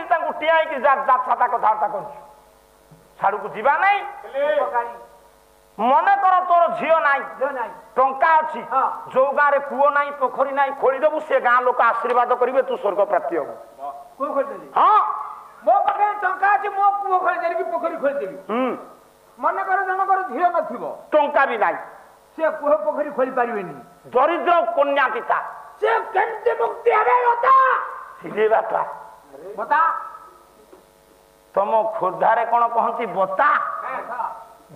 टिया सादा कथबार्ता करू जीवा नहीं मन कर तोर झील ना टंका अच्छी जो गाँव में कूओ ना पोखरी ना खोलीदेबू से गाँ लोक आशीर्वाद करेंगे तू स्वर्ग प्राप्ति हम हाँ मो पाखे टंका अच्छी मो कूओ खोलीदेवी पोखरी खोलीदेवी मन कर जनकर झील न टंका भी ना से कूह पोखरी खोली पारे दरिद्र कन्या पिता से केमती मुक्ति हवे बापा बता तुम खोर्धारे कौन कहती बता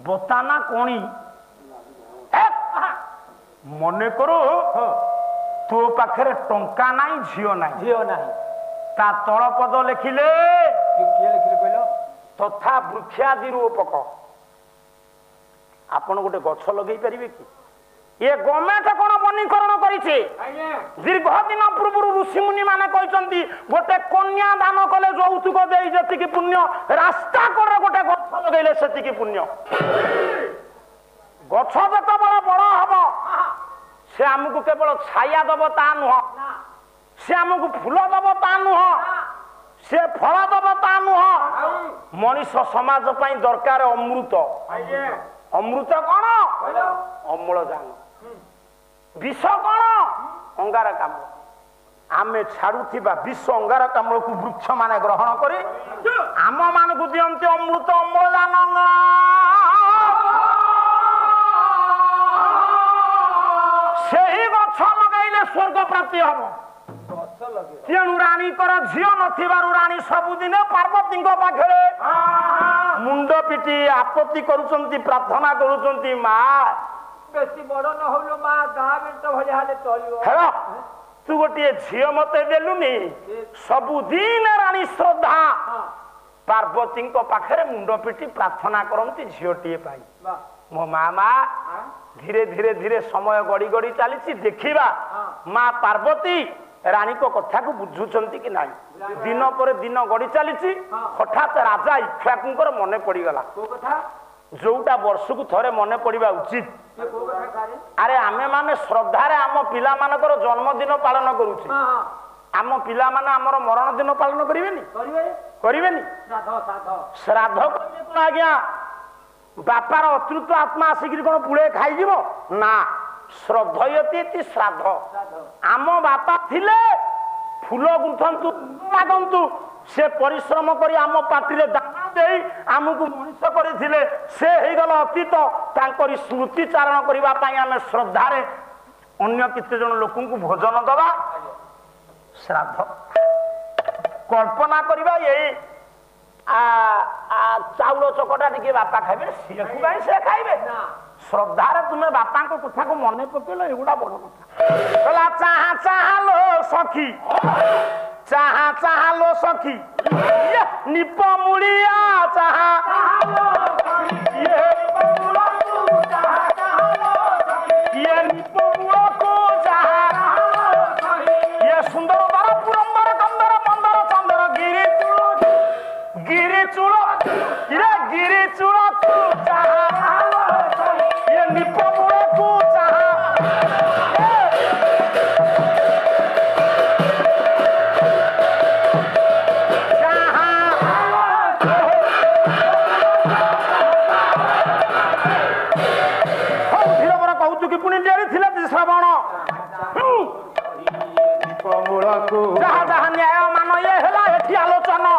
बता ना कोणी मन करो तो पाखे टंका ना झील ना ता तल पद लिखिले तथा वृक्षादि रूपक आपण गोटे गछ लगे पारे कि ये गवर्नमेंट कौन वनीकरण करिछे दीर्घ दिन पूर्व ऋषि मुनि माने कहते गोटे कन्या दान कले यौतुक दे जी पुण्य रास्ता कड़े गोटे गछ लगेले से पुण्य गछ जत बड़ हम से आमको केवल छाया दब ता नुह से आमको फूल दब ता नुह से फल दब ता नुह मनीष समाज पाई दरकार अमृत अमृत कौन अम्लजान विष कौन अंगारकाम आमे छाड़ुथिबा विष अंगारकाम को वृक्ष माने ग्रहण करी आम मान को दियंते अमृत अम्लजान सेही गछ लगैले स्वर्ग प्राप्ति हम तेणु रानी कर झील नथिबारु रानी सबुदिन पार्वती पाखरे मुंड पिटी आपत्ति करुचंती प्रार्थना करुचंती माँ बेसी बड़ न होलो मा गाँ में तो भले हाले चलियो हेलो तू गोटे झील मते देलुनी सबुदिन रानी श्रद्धा पार्वती पाखरे मुंड पिटी प्रार्थना करती झीलटीए पाई मो मामा धीरे धीरे धीरे समय गड़ी गड़ी चली देखा माँ पार्वती रानी को कथा को बुझुंट कि ना दिन पर दिन गड़ी चली हठात राजा इक्ष्वाकुंकर मन पड़गला जोटा वर्ष को थरे मन पड़ा उचित अरे आमे माने श्रद्धारे आम पिला मानकर जन्मदिन पालन करुचे आम पिला माने आमर मरण दिन पालन करेनि श्राद्ध आज्ञा बापार अतृत्व आत्मा आसिक कौन पुड़े खाई ना श्रद्धयती श्राद्ध आम बापा थिले फूल गुंथंतु लागंतु से परिश्रम करी आम पार्टी दाना दे आमको मनीष करथिले से हेगल अतीत तांकरी स्मृति चारण करिबा पई आमे श्रद्धारे अन्य किते जन लोकन को भोजन दबा श्राद्ध कल्पना करिबा यही चाउल चकटा टिके बापा खाइबे से खाइबे श्रद्धारे तुम्हें बापा को कथा को मन पकेल एगुड़ा बड़ कथा चाहा चाहा लो सखी चाहा चाहा लो सखी निप मुड़िया चाहा ये निप मुड़ को चाहा ये सुंदर बार पुरंदर कंदर मंदर चंदर गिरी चूड़ गिरी चूड़ चाहा ये निप मुड़ को चाहा जहाँ जहाँ न्याय मान ये है एठी आलोचना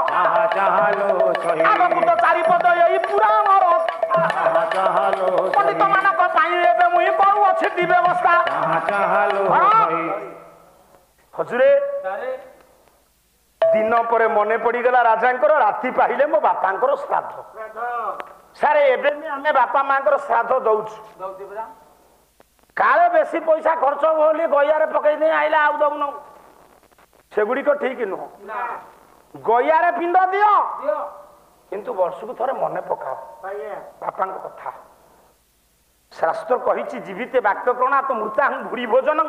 आगକୁ ତ ଚାରିପଦ ଏଇ ପୁରାଣ ପଣ୍ଡିତ ମାନଙ୍କ ପାଇଁ ଏବେ ମୁଇଁ କରୁଅଛି ଦି ବ୍ୟବସ୍ଥା ହଜୁରେ दिन पर मन पड़गला राजा राति पाहिले मो बापांकर श्राद्ध सारे एबे आमे बापा मांकर श्राद्ध दउछु काले बेसी पैसा खर्च होली गयारे पकई दे आइला आउ दउनो सेगुडी को ठीक नुह गयारे पिंड दियो किंतु वर्ष को थरे मन पकाओ बापा कथा शास्त्र कही जीवित वाक्य प्रणा तो मृता भूरी भोजन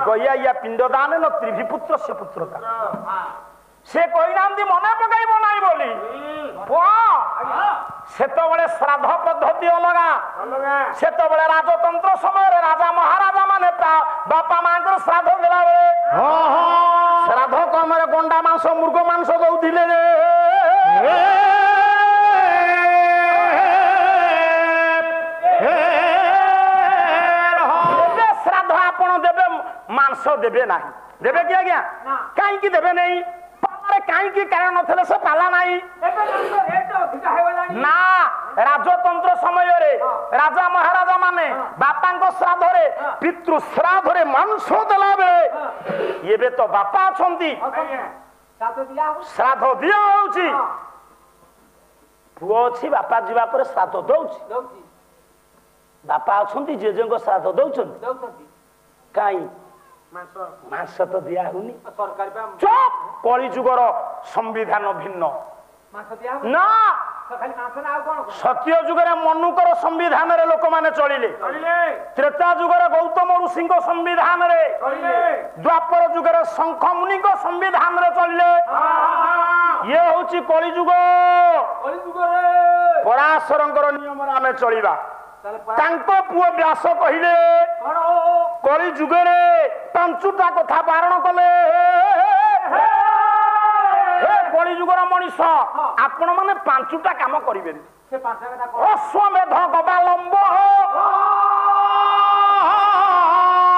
गया या पिंड दान न त्रिभिपुत्र से पुत्रता से कही ना मन पकड़ ना बोली सेतबले श्राद्ध पद्धति अलगा सेतबले राजतंत्र समय राजा महाराजा माने बापा मां श्राद्ध देला बेले श्राद्ध क्रम गंडा मांस मृग मांस दौले ମାଂସ ଦେବେ ନାହିଁ। ଦେବେ କି ଆଜ୍ଞା? କାହିଁକି ଦେବେ ନାହିଁ? କାହିଁକି କାରଣ ନଥିଲେ ସେ ପାଲା ନାହିଁ ନା। ରାଜତନ୍ତ୍ର ସମୟରେ ରାଜା ମହାରାଜା ମାନେ ବାପାଙ୍କ ଶ୍ରାଦ୍ଧରେ ପିତୃ ଶ୍ରାଦ୍ଧରେ ମାଂସ ଦେଲା ବେଳେ ଏବେ ତ ବାପା ଅଛନ୍ତି ଶ୍ରାଦ୍ଧ ଦିଆ ହଉଛି। ପୁଅ ଅଛି ବାପା ଯିବା ପରେ ଶ୍ରାଦ୍ଧ ଦଉଛି। ବାପା ଅଛନ୍ତି ଜେଜେଙ୍କ ଶ୍ରାଦ୍ଧ ଦଉଛନ୍ତି। କାହିଁ? ମାଂସ ତ ଦିଆ ହଉନି। ଚୁପ୍। କଳି ଯୁଗର ସମ୍ବିଧାନ ଭିନ୍ନ ନା। ସତ୍ୟ ଯୁଗରେ ମନୁଙ୍କର ସମ୍ବିଧାନରେ ଲୋକମାନେ ଚଳିଲେ। ତ୍ରେତା ଯୁଗରେ ଗୌତମ ଋଷିଙ୍କ ସମ୍ବିଧାନରେ, ଦ୍ୱାପର ଯୁଗରେ ଶଙ୍ଖ ମୁନିଙ୍କ ସମ୍ବିଧାନରେ ଚଳିଲେ। ଇଏ ହଉଛି କଳି ଯୁଗ। ପରାଶରଙ୍କର ନିୟମରେ ଆମେ ଚଳିବା। ତାଙ୍କ ପୁଅ ବ୍ୟାସ କହିଲେ କଳି ଯୁଗରେ 5ଟା କଥା ବାରଣ କଲେ। କଳି ଯୁଗର ମଣିଷ ଆପଣ ମାନେ 5ଟା କାମ କରିବେନି। ଅଶ୍ୱମେଧ ଗବାଲମ୍ବ,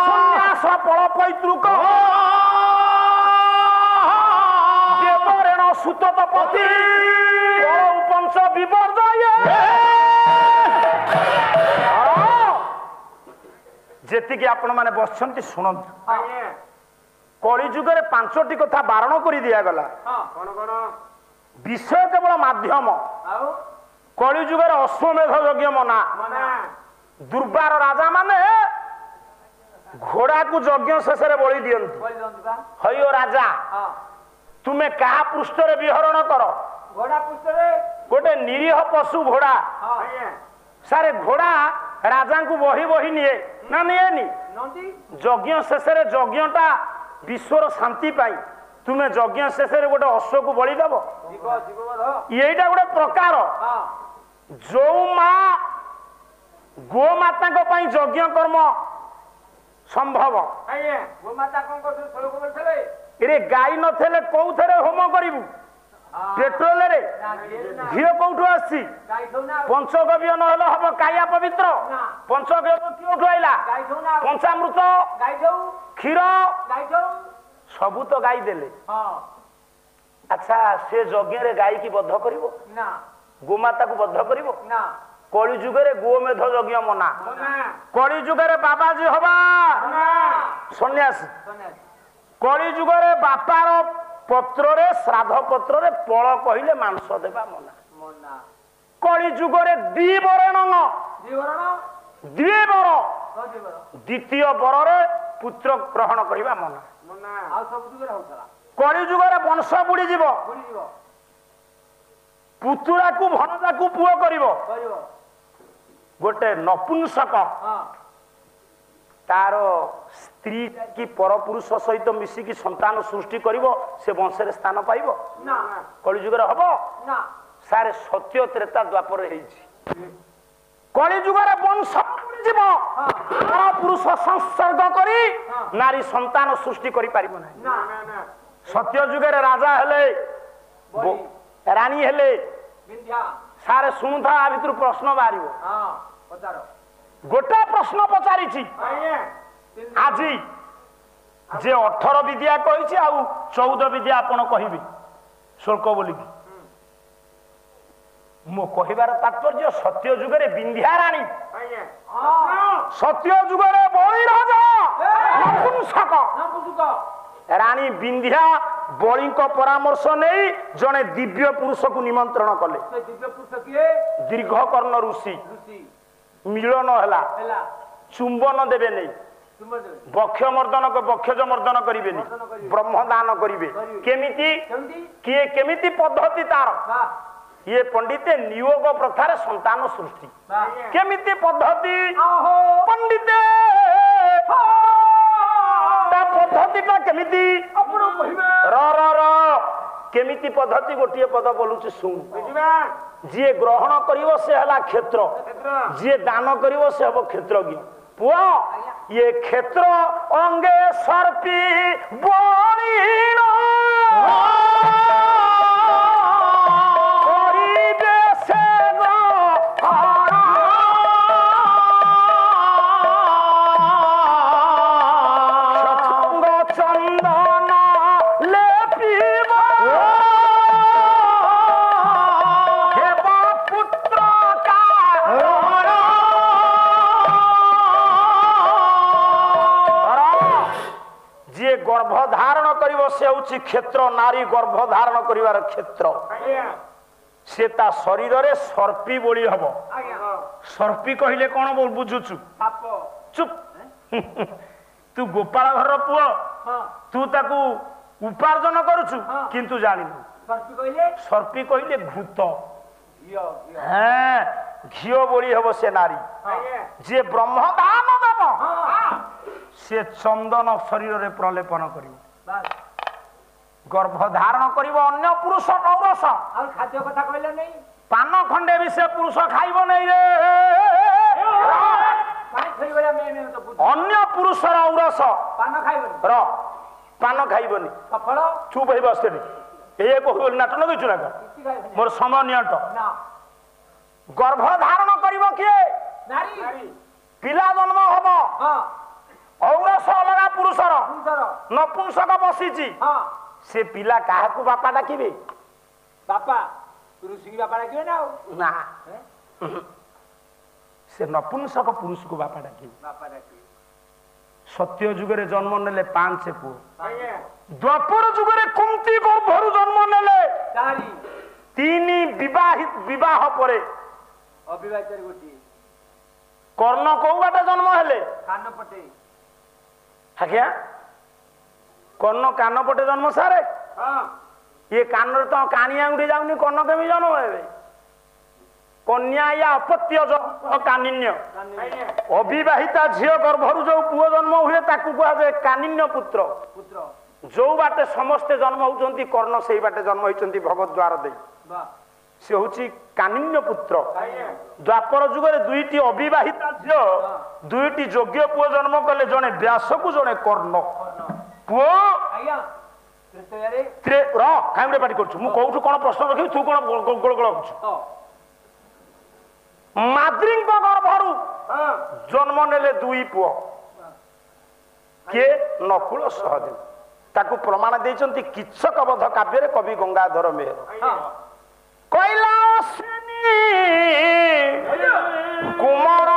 ସନ୍ନ୍ୟାସ ଫଳ ପୈତୃକ, ଦେବରେଣ ସୁତପତି, ପଞ୍ଚ ବିପର୍ଯ୍ୟୟ। ଯେତିକି ଆପଣ ମାନେ ବସିଛନ୍ତି ଶୁଣନ୍ତୁ। କଳି ଯୁଗରେ 5ଟି କଥା ବାରଣ କରି ଦିଆଗଲା। ବିଷୟ କେବଳ ମାଧ୍ୟମ। କଳି ଯୁଗରେ ଅଶ୍ୱମେଧ ଯଜ୍ଞ ମନା। ଦୁର୍ବାର ରାଜା ମାନେ ଘୋଡାକୁ ଯଜ୍ଞ ଶେଷରେ ବଳି ଦିଅନ୍ତି। ହଇଓ ରାଜା ତୁମେ କାହା ପୃଷ୍ଠରେ ବିହରଣ କର? ଗୋଟେ ନିରୀହ ପଶୁ ଘୋଡା। ସାରେ ଘୋଡା ରାଜାଙ୍କୁ ବହି ବହି ନିଏ ନା ନିଏନି? ଯଜ୍ଞ ଶେଷରେ ଯଜ୍ଞଟା ବିଶ୍ୱର ଶାନ୍ତି ପାଇଁ ତୁମେ ଯଜ୍ଞ ଶେଷରେ ଗୋଟେ ଅଶ୍ୱକୁ ବଳି ଦବ? ଏଇଟା ଗୋଟେ ପ୍ରକାର। ଯୋଉ ମା ଗୋମାତାଙ୍କ ପାଇଁ ଯଜ୍ଞ କର୍ମ ସମ୍ଭବ। ଏରେ ଗାଈ ନଥିଲେ କୋଉଥିରେ ହୋମ କରିବୁ? ପେଟ୍ରୋଲରେ। ଘିଅ କୋଉଠୁ ଆସିଛି? ପଞ୍ଚଗବ୍ୟ ନହେଲେ ହବ କାୟା ପବିତ୍ର? ପଞ୍ଚଗବ୍ୟ କୋଉଠୁ ଆଇଲା? ପଞ୍ଚାମୃତ, କ୍ଷୀର ସବୁ ତ ଗାଈ ଦେଲେ। ଆଚ୍ଛା ସେ ଯଜ୍ଞରେ ଗାଈ କି ବଦ୍ଧ କରିବ? ଗୋମାତାକୁ ବଦ୍ଧ କରିବ? କଳି ଯୁଗରେ ଗୋମେଧ ଯଜ୍ଞ ମନା। କଳି ଯୁଗରେ ବାବାଜୀ ହବା ସନ୍ନ୍ୟାସୀ। କଳି ଯୁଗରେ ବାପାର ପତ୍ରରେ ଶ୍ରାଦ୍ଧ ପତ୍ରରେ ପଳ କହିଲେ ମାଂସ ଦେବା ମନା। କଳି ଯୁଗରେ ଦ୍ୱିବରଣ, ଦ୍ୱିତୀୟ ବରରେ ପୁତ୍ର ଗ୍ରହଣ କରିବା ମନା। କଳି ଯୁଗରେ ବଂଶ ବୁଡିଯିବ। ପୁତୁରାକୁ ଭଣଜାକୁ ପୁଅ କରିବ। ଗୋଟେ ନପୁଂସକ ତାର ସ୍ତ୍ରୀ କି ପରପୁରୁଷ ସହିତ ମିଶିକି ସନ୍ତାନ ସୃଷ୍ଟି କରିବ, ସେ ବଂଶରେ ସ୍ଥାନ ପାଇବ? କଳି ଯୁଗରେ ହବ? ସାରେ ସତ୍ୟ ତ୍ରେତା ଦ୍ୱାପରରେ ହେଇଛି। କଳି ଯୁଗରେ ବଂଶ ବୁଡିଯିବ। ପରପୁରୁଷ ସଂସର୍ଗ କରି ନାରୀ ସନ୍ତାନ ସୃଷ୍ଟି କରିପାରିବ ନାହିଁ। ସତ୍ୟ ଯୁଗରେ ରାଜା ହେଲେ, ରାଣୀ ହେଲେ, ସାରେ ଶୁଣୁଥା ଆ ଭିତରୁ ପ୍ରଶ୍ନ ବାହାରିବ। ଗୋଟେ ପ୍ରଶ୍ନ ପଚାରିଛି ଆଜି ଯେ 18 ବିଦ୍ୟା କହିଛି ଆଉ 14 ବିଦ୍ୟା ଆପଣ କହିବେ ଶୋକ ବୋଲିକି। ମୋ କହିବାର ତାତ୍ପର୍ଯ୍ୟ ସତ୍ୟ ଯୁଗରେ ବିନ୍ଧ୍ୟା ରାଣୀ, ସତ୍ୟ ଯୁଗରେ ବଳି ରାଜା ନପୁଂସକ। ରାଣୀ ବିନ୍ଧ୍ୟା ବଳିଙ୍କ ପରାମର୍ଶ ନେଇ ଜଣେ ଦିବ୍ୟ ପୁରୁଷକୁ ନିମନ୍ତ୍ରଣ କଲେ। ଦୀର୍ଘକର୍ଣ୍ଣ ଋଷି। ମିଳନ ହେଲା, ଚୁମ୍ବନ ଦେବେ ନେଇ, ବକ୍ଷ ମର୍ଦନ ବକ୍ଷଜ ମର୍ଦନ କରିବେନି, ବ୍ରହ୍ମଦାନ କରିବେ। କେମିତି? କିଏ କେମିତି ପଦ୍ଧତି ତାର? ଇଏ ପଣ୍ଡିତେ ନିୟୋଗ ପ୍ରଥାରେ ସନ୍ତାନ ସୃଷ୍ଟି। କେମିତି ପଦ୍ଧତି? ପଣ୍ଡିତେ ତା ପଦ୍ଧତିଟା କେମିତି? କେମିତି ପଦ୍ଧତି? ଗୋଟିଏ ପଦ ବୋଲୁଛି ଶୁଣ। ଯିଏ ଗ୍ରହଣ କରିବ ସେ ହେଲା କ୍ଷେତ୍ର, ଯିଏ ଦାନ କରିବ ସେ ହବ କ୍ଷେତ୍ରଜ୍ଞ। ପୁଅ ଇଏ କ୍ଷେତ୍ର ଅଙ୍ଗେ ସର୍ପି ବଳିଣ କରିବେ ସେ ସେ ହେଉଛି କ୍ଷେତ୍ର ନାରୀ ଗର୍ଭ ଧାରଣ କରିବାର କ୍ଷେତ୍ର ସେ ତା ଶରୀରରେ ସର୍ପି ବୋଳି ହବ ସର୍ପି କହିଲେ କଣ ବୁଝୁଛୁ ଚୁପ୍ ତୁ ଗୋପାଳ ଘରର ପୁଅ ତୁ ତାକୁ ଉପାର୍ଜନ କରୁଛୁ କିନ୍ତୁ ଜାଣିନୁ ସର୍ପି କହିଲେ ଭୂତ ଘିଅ ବୋଳି ହବ ସେ ନାରୀ ଯିଏ ବ୍ରହ୍ମ ଦାନ ଦେବ ସେ ଚନ୍ଦନ ଶରୀରରେ ପ୍ରଲେପନ କରିବ ଗର୍ଭ ଧାରଣ କରିବ ଅନ୍ୟ ପୁରୁଷ ଔରସ ଖାଦ୍ୟ କଥା କହିଲେ ନାହିଁ ପାନ ଖଣ୍ଡେ ବି ସେ ପୁରୁଷ ଖାଇବ ନାହିଁ ରେ ଅନ୍ୟ ପୁରୁଷର ଔରସ ପାନ ଖାଇବନି ଚୁପ ହେଇ ବସିଥିଲି ଏ କହିବନି ନାଟ ଲଗେଇଛୁ ନା ମୋର ସମୟ ନିଅଣ୍ଟ ଗର୍ଭ ଧାରଣ କରିବ କିଏ ପିଲା ଜନ୍ମ ହବ ଔରସ ଅଲଗା ପୁରୁଷର ନପୁଂସକ ବସିଛି ସେ ପିଲା କାହାକୁ ବାପା ଡାକିବେ ବାପା ବାପା ଡାକିବେ ନା ସେ ନପୁଂସକ ପୁରୁଷକୁ ବାପା ଡାକିବେ ସତ୍ୟ ଯୁଗରେ ଜନ୍ମ ନେଲେ 5 ପୁଅ ଦ୍ୱାପର ଯୁଗରେ କୁନ୍ତୀ ଗର୍ଭରୁ ଜନ୍ମ ନେଲେ 3 ବିବାହ ପରେ କର୍ଣ୍ଣ କୋଉ ବାଟେ ଜନ୍ମ ହେଲେ ଆଜ୍ଞା କର୍ଣ୍ଣ କାନ ପଟେ ଜନ୍ମ ସାରେ ये कान तो कानी आंगुठी जाऊनी कर्ण केमी जन्म हे कन्या या अपत्य कानिन्य अविवाहिता झील गर्भर जो पुओ जन्म हुए कहुए कानिन्य पुत्र जो बाटे समस्ते जन्म होती कर्ण से बाटे जन्म होती भगवद्वार दे से हूँ कानिन्य पुत्र द्वापर जुगे दुईटी अविवाहिता झील दुईटी योग्य पुओ जन्म कले जड़े व्यास को जड़े कर्ण पुओ पार्टी कर कौन प्रश्न रखी तू कौन गोल माद्री गर्भर जन्म नेले 2 पुओ किए नकुल सहदेव ताकू प्रमाण देइचंती किच्छक बध काव्य कवि गंगाधर मेहर कैला कुमार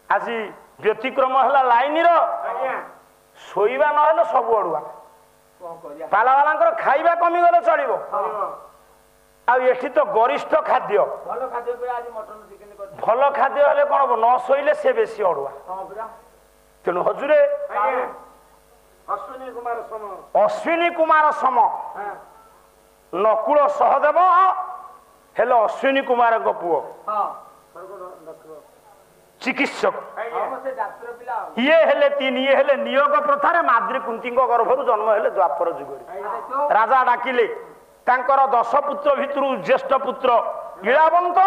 आज व्यतिक्रम है लाइन शोवा ना सब अड़ुआ पाला वाला खाइबा कमी गले चलो आठी तो गरिष्ठ खाद्य भल खाद्य हेले कौन न शोले से बेसी अड़ुआ तेणु हजूरे अश्विनी कुमार सम नकुल सहदेव हेले अश्विनी कुमार पुओ चिकित्सक ये हेले 3 ये हेले नियोग प्रथार माद्री कुंती गर्भर जन्म हेले द्वापर जुगरे राजा डाकिले तांकर 10 पुत्र भितर ज्येष्ठ पुत्र इलावंत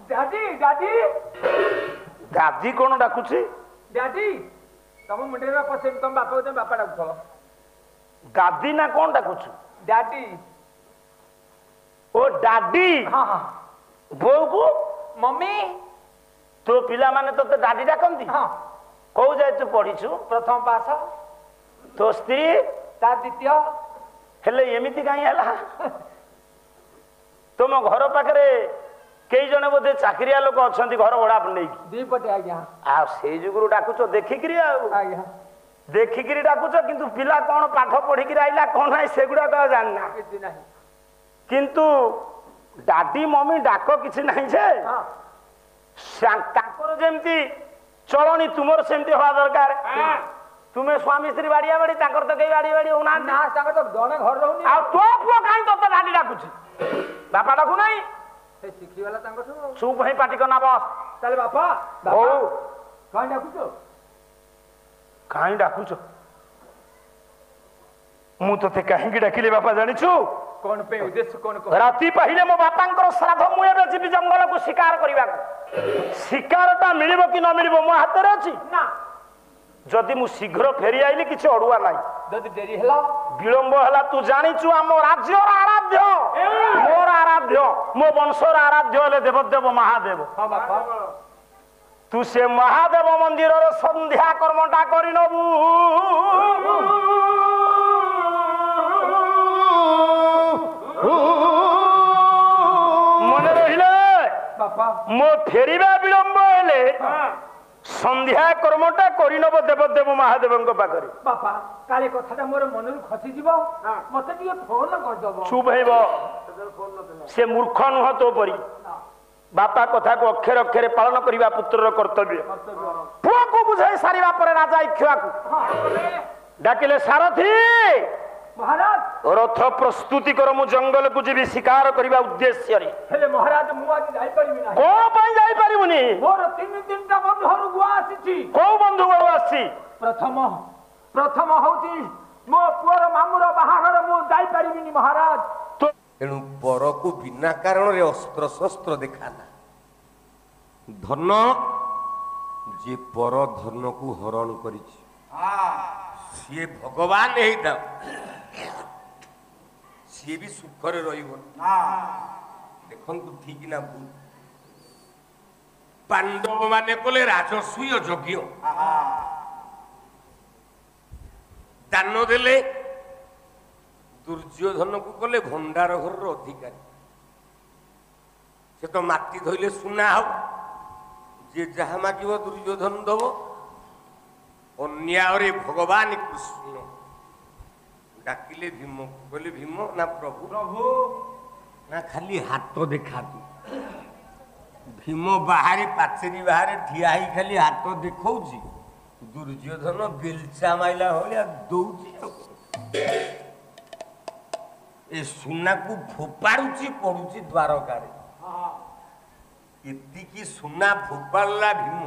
दादी दादी दादी कौन डाकुची दादी तुम मुंडे में पसे तुम बापा डाकुछ दादी ना कौन डाकुछ दादी ओ दादी हां हां बो को मम्मी तो पिला माने तो दादी डाकंती हां कौ जाय तू पढिछु प्रथम पास तो स्त्री ता द्वितीय हेले एमिति काई हला तुम घर पाखरे कई जने बोधे चाकरिया लोक अछंती घर भड़ा नै दी पटे आज्ञा आ से जुगुरु डाकुचो देखिकरी आज्ञा देखिकरी डाकुचो किंतु पिला कोन पाठ पढिकरी आइला कोन है सेगुडा का जानना किछि नाही किंतु दादी मम्मी डाक किछि नाही जे हां ताकर जेमती चलनी तुमर सेमती हवा दरकार तुम्हें स्वामी स्त्री बाड़िया बाड़ी ताकर तो कई बाड़ी बाड़ी होना ना ताकर तो जने घर रहउनी आ तो पुओ काई तो दादी डाकुछि ବାପା ଡାକୁ ନାହିଁ ସେ ଶିଖିଗଲା ତାଙ୍କଠୁ। ଚୁପ ହେଇ ପାଟି କନା ବସ। ତାହେଲେ ବାପା ହଉ କାହିଁ ଡାକୁଛ? କାହିଁ ଡାକୁଛ? ମୁଁ ତତେ କାହିଁକି ଡାକିଲି ବାପା ଜାଣିଛୁ? କଣ ପାଇଁ ଉଦ୍ଦେଶ୍ୟ କଣ? ରାତି ପାହିଲେ ମୋ ବାପାଙ୍କର ଶ୍ରାଦ୍ଧ, ମୁଁ ଏବେ ଯିବି ଜଙ୍ଗଲକୁ ଶିକାର କରିବାକୁ। ଶିକାରଟା ମିଳିବ କି ନ ମିଳିବ ମୋ ହାତରେ ଅଛି ନା। ଯଦି ମୁଁ ଶୀଘ୍ର ଫେରି ଆଇଲି କିଛି ଅଡୁଆ ନାହିଁ, ଯଦି ଡେରି ହେଲା ବିଳମ୍ବ ହେଲା, ତୁ ଜାଣିଛୁ ଆମ ରାଜ୍ୟର ଆରାଧ୍ୟ, ମୋର ଆରାଧ୍ୟ, ମୋ ବଂଶର ଆରାଧ୍ୟ ହେଲେ ଦେବଦେବ ମହାଦେବ। ହଁ ବାପା ତୁ ସେ ମହାଦେବ ମନ୍ଦିରର ସନ୍ଧ୍ୟା କର୍ମଟା କରିନବୁ। ମନେ ରହିଲେ ବାପା ମୋ ଫେରିବା ବିଳମ୍ବ ହେଲେ ସନ୍ଧ୍ୟା କର୍ମଟା କରିନବ ଦେବଦେବ ମହାଦେବଙ୍କ ପାଖରେ। ବାପା କାଳେ କଥାଟା ମୋର ମନରୁ ଖସିଯିବ, ମତେ ଟିକେ ଫୋନ କରିଦବ। ଚୁପ ହେଇବ, ସେ ମୂର୍ଖ ନୁହଁ ତୋ ପରି। ବାପା କଥାକୁ ଅକ୍ଷରେ ଅକ୍ଷରେ ପାଳନ କରିବା ପୁତ୍ରର କର୍ତ୍ତବ୍ୟ। ପୁଅକୁ ବୁଝାଇ ସାରିବା ପରେ ରାଜା ଇକ୍ଷ୍ୱାକୁ ଡାକିଲେ, ସାରଥୀ ମହାରାଜ ରଥ ପ୍ରସ୍ତୁତି କର, ମୁଁ ଜଙ୍ଗଲକୁ ଯିବି ଶିକାର କରିବା ଉଦ୍ଦେଶ୍ୟରେ। ହେଲେ ମହାରାଜ ମୁଁ ଆଜି ଯାଇପାରିବି ନାହିଁ। କଣ ପାଇଁ ଯାଇପାରିବୁନି? ମୋର ତିନିଟା ବନ୍ଧୁ ଘରୁ ଗୁଆ ଆସିଛି। କୋଉ ବନ୍ଧୁ ଘରୁ ଆସିଛି? ପ୍ରଥମ ହଉଛି ମୋ ପୁଅର ମାମୁର ବାହାଘର, ମୁଁ ଯାଇପାରିବିନି ମହାରାଜ। ତେଣୁ ପରକୁ ବିନା କାରଣରେ ଅସ୍ତ୍ର ଶସ୍ତ୍ର ଦେଖାନା। ଧନ ଯିଏ ପର ଧନକୁ ହରଣ କରିଛି ସିଏ ଭଗବାନ ହେଇଥାଉ, ସିଏ ବି ସୁଖରେ ରହିବ। ଦେଖନ୍ତୁ ଠିକ ନା ଭୁଲ? ପାଣ୍ଡବ ମାନେ କଲେ ରାଜସୂୟ ଯଜ୍ଞ, ଦାନ ଦେଲେ। ଦୁର୍ଯ୍ୟୋଧନକୁ କଲେ ଭଣ୍ଡାର ଘରର ଅଧିକାରୀ। ସେ ତ ମାଟି ଧୋଇଲେ ସୁନା ହବ, ଯିଏ ଯାହା ମାଗିବ ଦୁର୍ଯ୍ୟୋଧନ ଦବ। ଅନ୍ୟାୟରେ ଭଗବାନ କୃଷ୍ଣ ଡାକିଲେ ଭୀମକୁ, କହିଲେ ଭୀମ ନା ପ୍ରଭୁ ନା ଖାଲି ହାତ ଦେଖାନ୍ତୁ। ଭୀମ ବାହାରେ ପାଚେରୀ ବାହାରେ ଠିଆ ହେଇ ଖାଲି ହାତ ଦେଖଉଛି, ଦୁର୍ଯ୍ୟୋଧନ ବେଲଚା ମାଇଲା ଭଳିଆ ଦଉଛି। ଏ ସୁନାକୁ ଫୋପାଡୁଛି, ପଡୁଛି ଦ୍ୱାରକାରେ। ଏତିକି ସୁନା ଫୋପାଡ଼ିଲା ଭୀମ,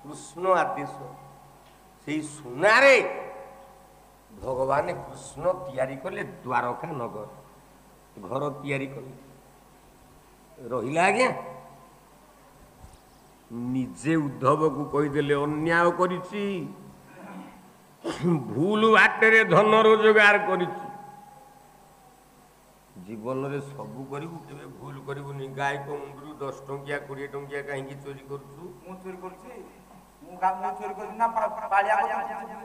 କୃଷ୍ଣ ଆଦେଶ। ସେଇ ସୁନାରେ ଭଗବାନ କୃଷ୍ଣ ତିଆରି କଲେ ଦ୍ୱାରକା ନଗର, ଘର ତିଆରି କଲେ। ରହିଲା ଆଜ୍ଞା, ନିଜେ ଉଦ୍ଧବକୁ କହିଦେଲେ ଅନ୍ୟାୟ କରିଛି, ଭୁଲ ବାଟରେ ଧନ ରୋଜଗାର କରିଛି। ଜୀବନରେ ସବୁ କରିବୁ, କେବେ ଭୁଲ କରିବୁନି। ଗାଈଙ୍କ ମୁଣ୍ଡରୁ 10 ଟଙ୍କିଆ 20 ଟଙ୍କିଆ କାହିଁକି ଚୋରି କରୁଛୁ? ମୁଁ ଚୋରି କରୁଛି? ମୁଁ ଚୋରି କରୁଛି ନା ପାଳିଆ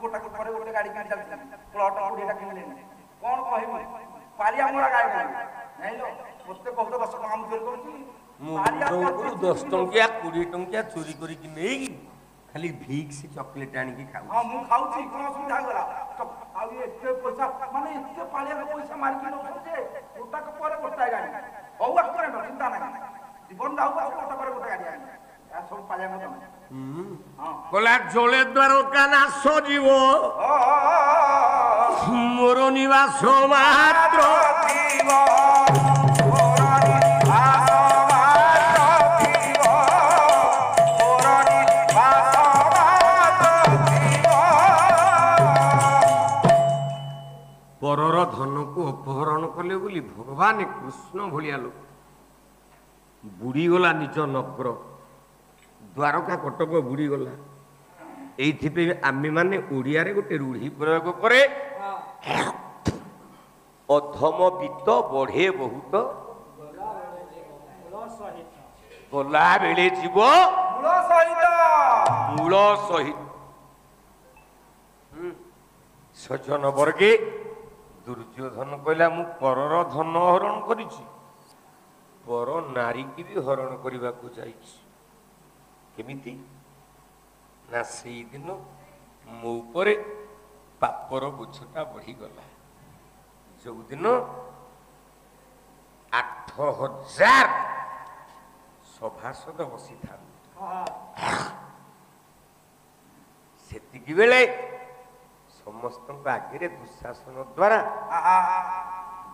ଗୋଟାକୁ ପରେ ଗୋଟେ ଗାଡି କିଣି ଚାଲିଛି, ପ୍ଲଟ 20ଟା କିଣିଲେନି। କଣ କହିବି? ପାଳିଆ ମୋରା ଗାଈ ଜାଣିଲ, ମତେ କହୁଛ 10 ଟଙ୍କା ମୁଁ ଚୋରି କରୁଛି? ମୁଣ୍ଡରୁ 10 ଟଙ୍କିଆ 20 ଟଙ୍କିଆ ଚୋରି କରିକି ନେଇକି ଖାଲି ଭିକ୍ସ ଚକୋଲେଟ ଆଣିକି ଖାଉ। ହଁ ମୁଁ ଖାଉଛି, କଣ ଅସୁବିଧା ହେଇଗଲା? ଆଉ ଏତେ ପଇସା, ମାନେ ଏତେ ପାଳିଆର ପଇସା ମାରିକି ନଉଛନ୍ତି ଯେ ଗୋଟାକ ପରେ ଗୋଟାଏ ଗାଡି। ହଉ ଆସୁଛନ୍ତି, ଚିନ୍ତା ନାହିଁ, ଜୀବନ ଯାଉ ଗୋଟେ ପରେ ଗୋଟେ ଗାଡି ଆଣି ସବୁ ପାଳିଆଙ୍କ ଜମା। କଲା ଜଳେ ଦ୍ୱାରକା ନାଶ ଯିବ, ମୋର ନିବାସ ମାତ୍ର ଯିବ। ପରର ଧନକୁ ଅପହରଣ କଲେ ବୋଲି ଭଗବାନ କୃଷ୍ଣ ଭଳିଆ ଲୋକ ବୁଡ଼ିଗଲା ନିଜ ନଗର, ଦ୍ୱାରକା କଟକ ବୁଡ଼ିଗଲା। ଏଇଥିପାଇଁ ଆମେମାନେ ଓଡ଼ିଆରେ ଗୋଟେ ରୂଢ଼ି ପ୍ରୟୋଗ କରେ, ଅଧମ ବିତ୍ତ ବଢ଼େ ବହୁତ, ଗଲା ବେଳେ ଯିବ ମୂଳ ସହିତ। ସଜ୍ଜନ ବର୍ଗେ ଦୁର୍ଯ୍ୟୋଧନ କହିଲା, ମୁଁ ପରର ଧନ ହରଣ କରିଛି, ପର ନାରୀକି ବି ହରଣ କରିବାକୁ ଯାଇଛି। କେମିତି ନା ସେଇଦିନ ମୋ ଉପରେ ପାପର ବୋଝଟା ବଢ଼ିଗଲା। ଯେଉଁଦିନ 8000 ସଭାସଦ ବସିଥାନ୍ତି, ସେତିକି ବେଳେ ସମସ୍ତଙ୍କ ଆଗରେ ଦୁଃଶାସନ ଦ୍ୱାରା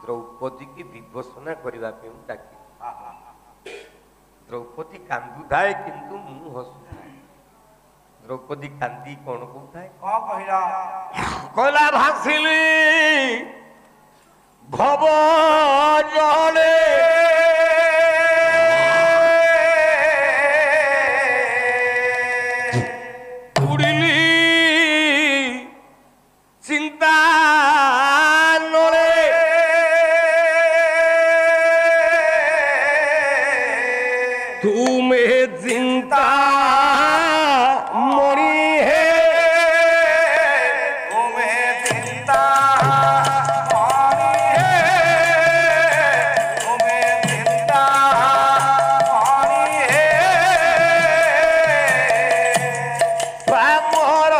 द्रौपदी की विभूषणा करने डाकी द्रौपदी कांदु थाए किंतु मु हसु थाए द्रौपदी कांदी कौन कहता कहला भासिली भव जले उड़िली चिंता तुम्हें चिंता मरी है तुम्हें चिंता मरी है तुम्हें चिंता मरी है पामर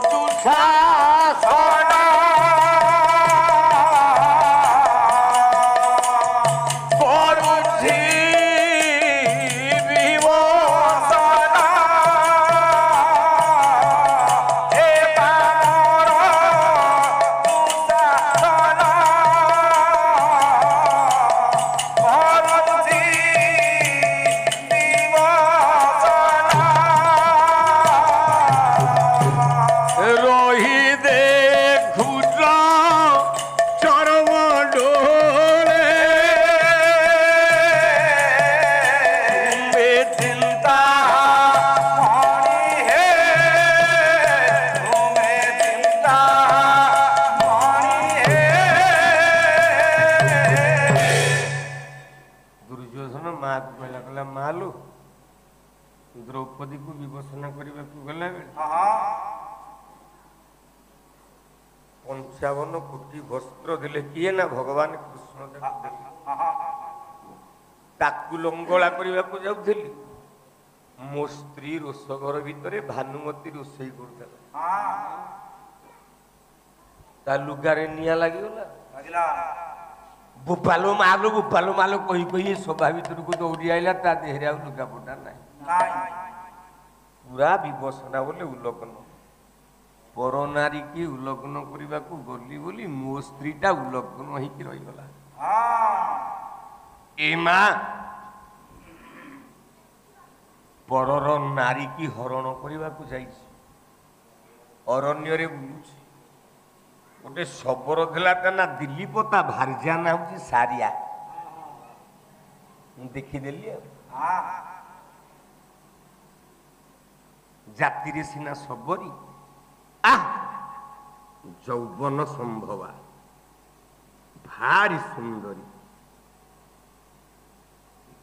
दुशासना पड़ुछि द्रौपदी को विभूषणा करने को गला बेले 55 कोटी वस्त्र देले किए ना भगवान कृष्ण ताकू लंगला करने को जाऊली मो स्त्री रोषघर भितर भानुमती रोषई कर लुगारे निया लगिगला बुपालो मालो कही कही सभा भर को दौड़ी आईला देहरे आ लुगापटा ना पूरा विभूषणा बोले उल्लग्न पर नारी की उल्लग्न करने को गली बोली मो स्त्रीटा उल्लग्न होगी रहीगला ए माँ परर नारी की हरण करने को जाइए अरण्य बुलूची गोटे शबर थिला ना दिलीपता भारिजा ना हूँ सारिया देखीदेली जाति सीना सबरी जौवन संभवा भारी सुंदरी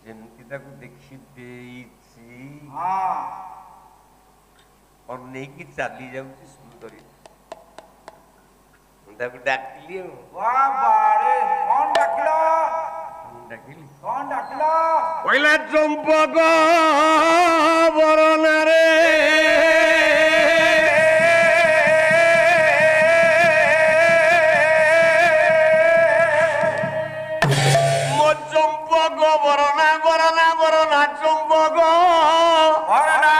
जमती देखी और नहीं कि चली जाऊँ सुंदरी डाकिली पहला चंपक बरना रे मो चंपक बरना बरना बरना चंपक बरना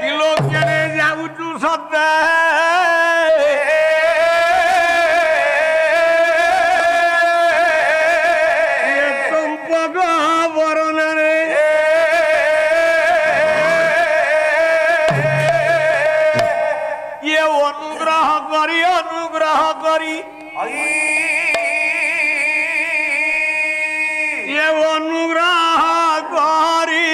किलो केड़े जाऊचु सदा अनुग्रह करी ये अनुग्रह करी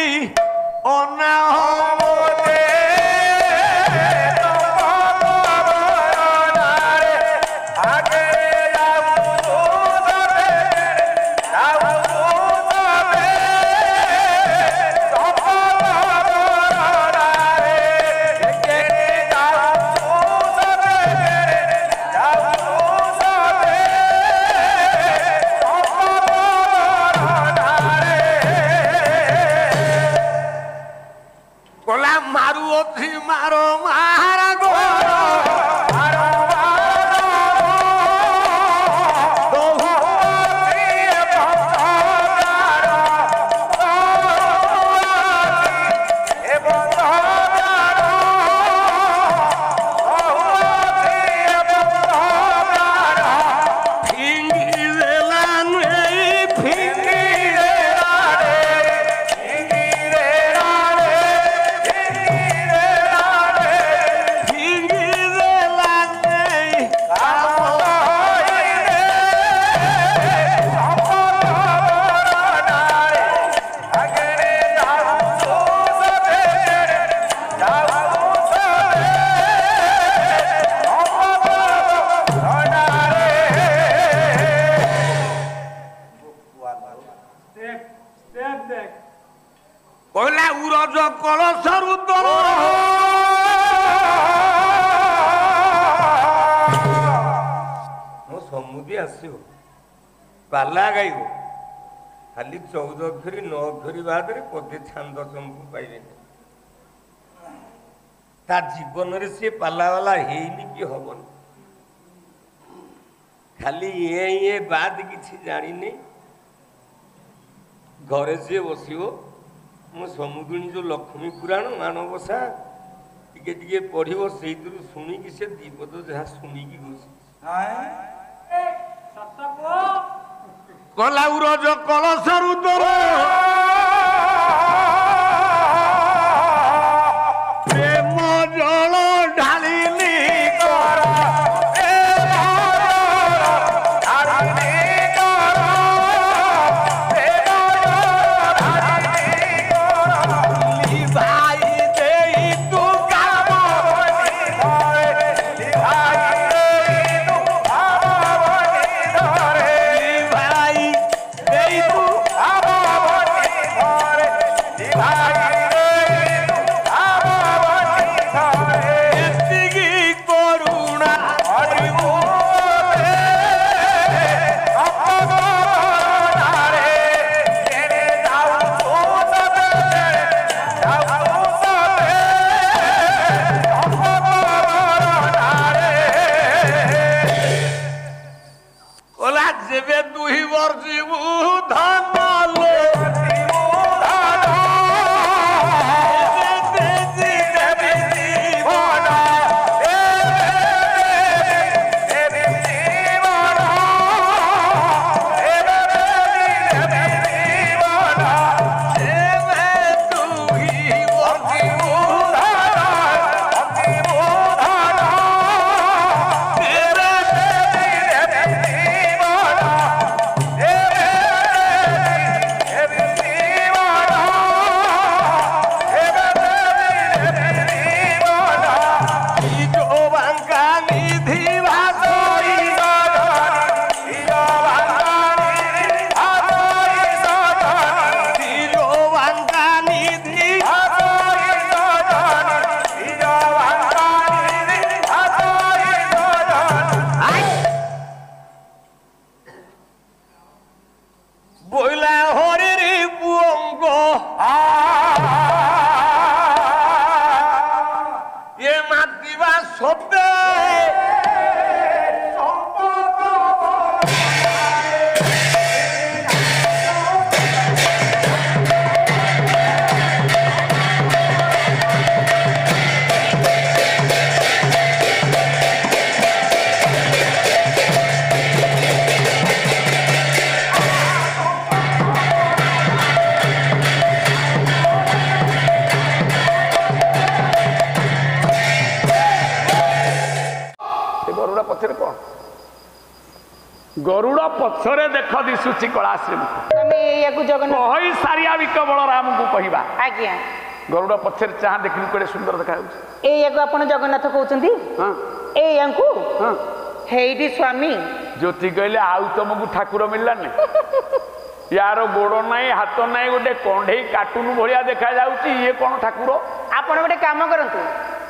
କଳସ ରୁଦ୍ର ମୋ ସମୁଦି ଆସିବ ପାଲା ଗାଇବ ଖାଲି 14 ଅକ୍ଷରୀ 9 ଅକ୍ଷରୀ ବାଦରେ ପଦେ ଛାନ୍ଦ ଚମ୍ପୁ ପାଇବେନି ତା ଜୀବନରେ ସିଏ ପାଲାବାଲା ହେଇନି କି ହବନି ଖାଲି ଇଏ ବାଦ କିଛି ଜାଣିନି ଘରେ ସିଏ ବସିବ ମୋ ସମୁଦୁଣୀ ଯୋଉ ଲକ୍ଷ୍ମୀ ପୁରାଣ ମାଣବସା ଟିକେ ଟିକେ ପଢିବ ସେଇଥିରୁ ଶୁଣିକି ସେ ଦିପଦ ଯାହା ଶୁଣିକି ଘୁଷି କଲା ଉରଜ କଳସ ରୁଦ୍ର ପ୍ରେମ ଜଳ ଢାଳିଲି गरुड़ पछरे देख दिशुची कला श्रीमुख कही सारिया भी केवल राम को कहवा आज्ञा गरुड़ पछरे चाह देखनी केड़े सुंदर देखा आपण जगन्नाथ कहते हेडी स्वामी ज्योति कहले आउ तुमको ठाकुर मिलला नहीं यार गोड़ नाई हाथ नाई गोटे कंढे कार्टून भाया देखा जाउची ये कौन ठाकुर आपण गोटे काम करंतु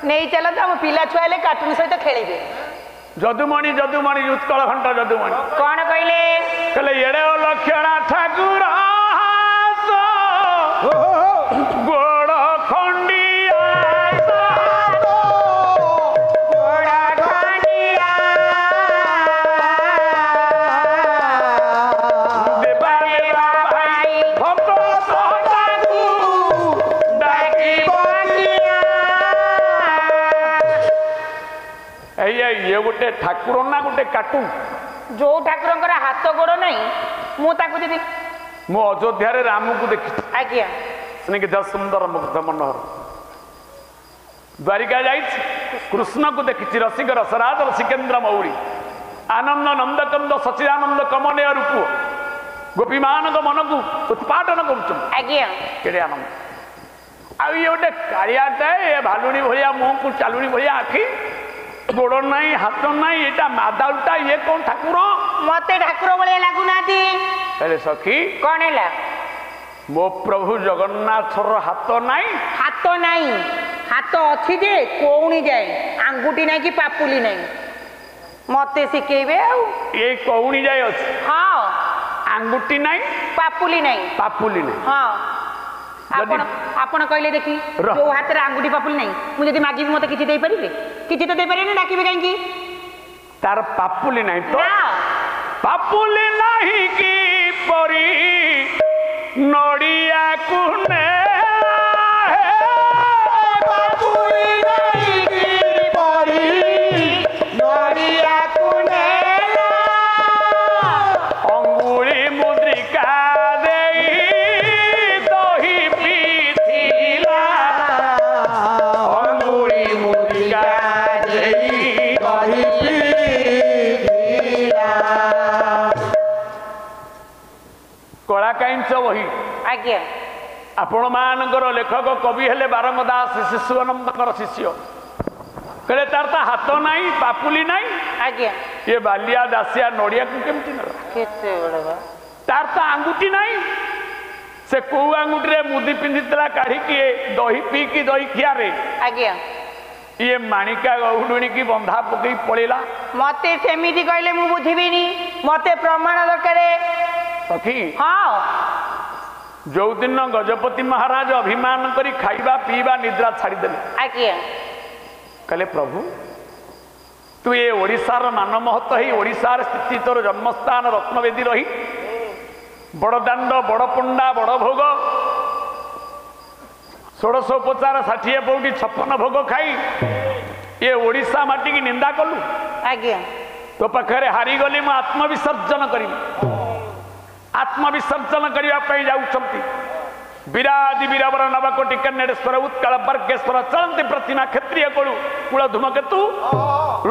नहीं चलत हम पिला छुआ ले कार्टून सहित खेलिबे जदुमणि जदुमणि उत्कल घंट जदुमणि कौन कहले कहले एड़े लक्षणा ठाकुर गोड़ खंडिया ये गोटे ठाकुर ना गोटे कार्टून जो ठाकुर हाथ गोड़ नहीं मु अयोध्या राम को देखी आज्ञा स्निग्ध सुंदर मुग्ध मनोहर द्वारिका जाई कृष्ण को देखी रसिक रसराज रसिकेन्द्र मौरी आनंद नंदकंद सचिदानंद कमनीय रूप गोपी मान मन को उत्पादन कर आनंद आ ये गोटे कालियाटे भालुणी भाया मुह को चालुणी भाया आखि गोड़ नाई हाथ नाई एटा मादाउटा ये कौन ठाकुर मते ठाकुर बळे लागुना अरे सखी कौन है मो प्रभु जगन्नाथ हाथ नाई हाथ हाथ नहीं हाथ अच्छी जे कौनी जाए आंगुठी नहीं कि पापुली नहीं मते शिखेबे ये कौनी जाए अच्छी हाँ आंगुठी नहीं पापुली नहीं हाँ जदि- आपण कहले देखी रह। जो हाथ रे आंगुठी पापुली नहीं मुझे यदि मागिबी मते किछि देई परिबे किछि तो देई परिबे डाकिबे काहे की तार पापुली नहीं तो ना पापुली नहीं की परी नड़िया कुने अंगुली मुद्रिका देई दही पीथिला अंगुली मुद्रिका देई दही कला काइंच वही आज्ञा आपण मानकर लेखक कवि हेले बारंग दास शिशुअनंदकर शिष्य कहले तार ता हाथ नहीं पापुली नहीं आज्ञा ये बालिया दासिया नड़िया को केमती न केते बड़े बा तार ता आंगुठी नहीं से को आंगुठी रे मुदी पिंधितला काढ़ी के दही पी की दही खिया रे आज्ञा ये माणिका गौडुणी की बंधा पकई पड़ेला मते सेमिति कहले मु बुझिबिनी मते प्रमाण दरकारे सखी हाँ जो दिन गजपति महाराज अभिमान करी खाइबा पीवा निद्रा छाड़ीदेले आज्ञा कहले प्रभु तू ये ओडिशार मान महत्व ही ओडिशार स्थिति तोर जन्मस्थान रत्नवेदी रही बड़दाण्ड बड़पुंडा बड़ भोग 1650 60 पौटी 56 भोग खाई ये ओडिशा माटी की निंदा कलु आज्ञा तो पाखे हारीगली मु आत्मविसर्जन करी आत्मविसर्जन करने जाऊँगी विरादि वीरवर नवकोटि कन्नेश्वर उत्कल वर्गेश्वर चलती प्रतिमा क्षत्रिय कलु कूल धूमकेतु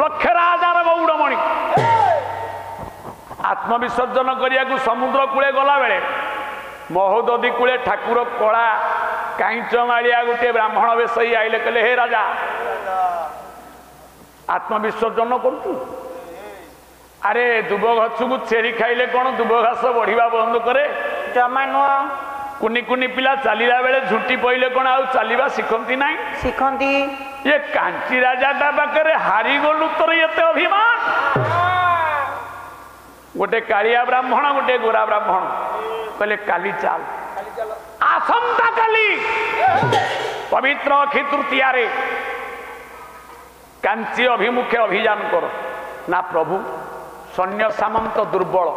लक्ष राजार गौड़मणि आत्मविसर्जन करने को समुद्र कूले गला बेले महोदधी कूले ठाकुर कला काईच माड़िया गोटे ब्राह्मण बेसई आइले कहले हे राजा आत्मविसर्जन करू अरे दुब गछ को छेरी खाइले कौन दुब घास बढ़िया बंद करे जमा नुह कुनी कुनी पिला चलिला बेले झुटी पइले कौन आउ चलिबा शिखंती नाही शिखंती ये कांची राजा ता पाखरे हारी गलु तोर एते अभिमान गोटे कालिया ब्राह्मण गोटे गोरा ब्राह्मण कहले काली चाल आसंता काली पवित्र अक्षी तृतीया रे कांची अभिमुखे अभियान कर ना प्रभु सैन्य सामंत दुर्बल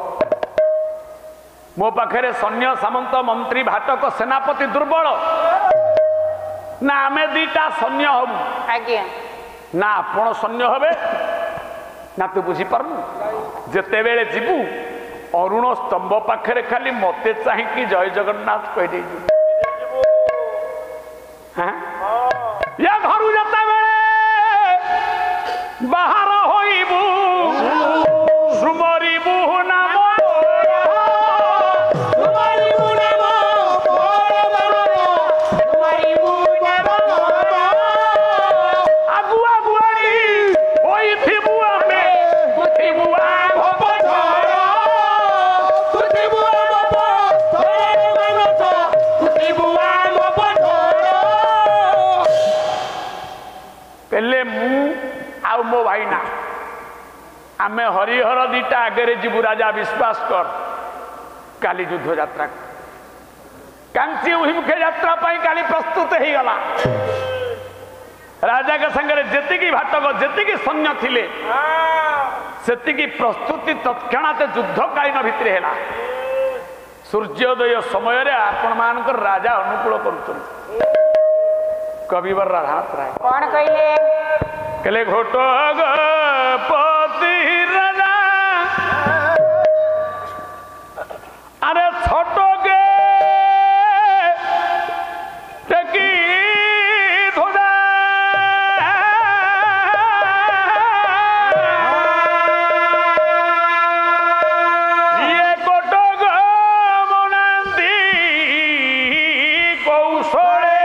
मो पाखे सैन्य सामंत मंत्री भाटक सेनापति दुर्बल ना आमे दीटा सैन्य हबु आज्ञा ना आपण सैन्य हबे ना तू बुझी पारनु जेते बेले जीवु अरुण स्तंभ पाखे खाली मते चाहिए जय जगन्नाथ कह दे या घर जते बेले बाहर होइबु सुमरिबु नाम आगुआ गुआड़ी होइथिबु आमे बुथिबु पहले मु आउ मो भाई ना आमे हरिहर दीटा आगे जीवु राजा विश्वास कर काली युद्ध यात्रा कांची अभिमुखे यात्रा पाई काली प्रस्तुत हो गला राजा के संगे जेतिकी भाटक जेतिकी सैन्य थिले सेतिकी प्रस्तुति तत्क्षणात युद्धकालीन भितर है सूर्योदय समय आपण मानकर राजा अनुकूल कर कविवर राधानाथ राय कौन कहले कहले घोटपति राजा अरे छोट गे टेकी धोड़ा ये कोटग मनांदी कौशले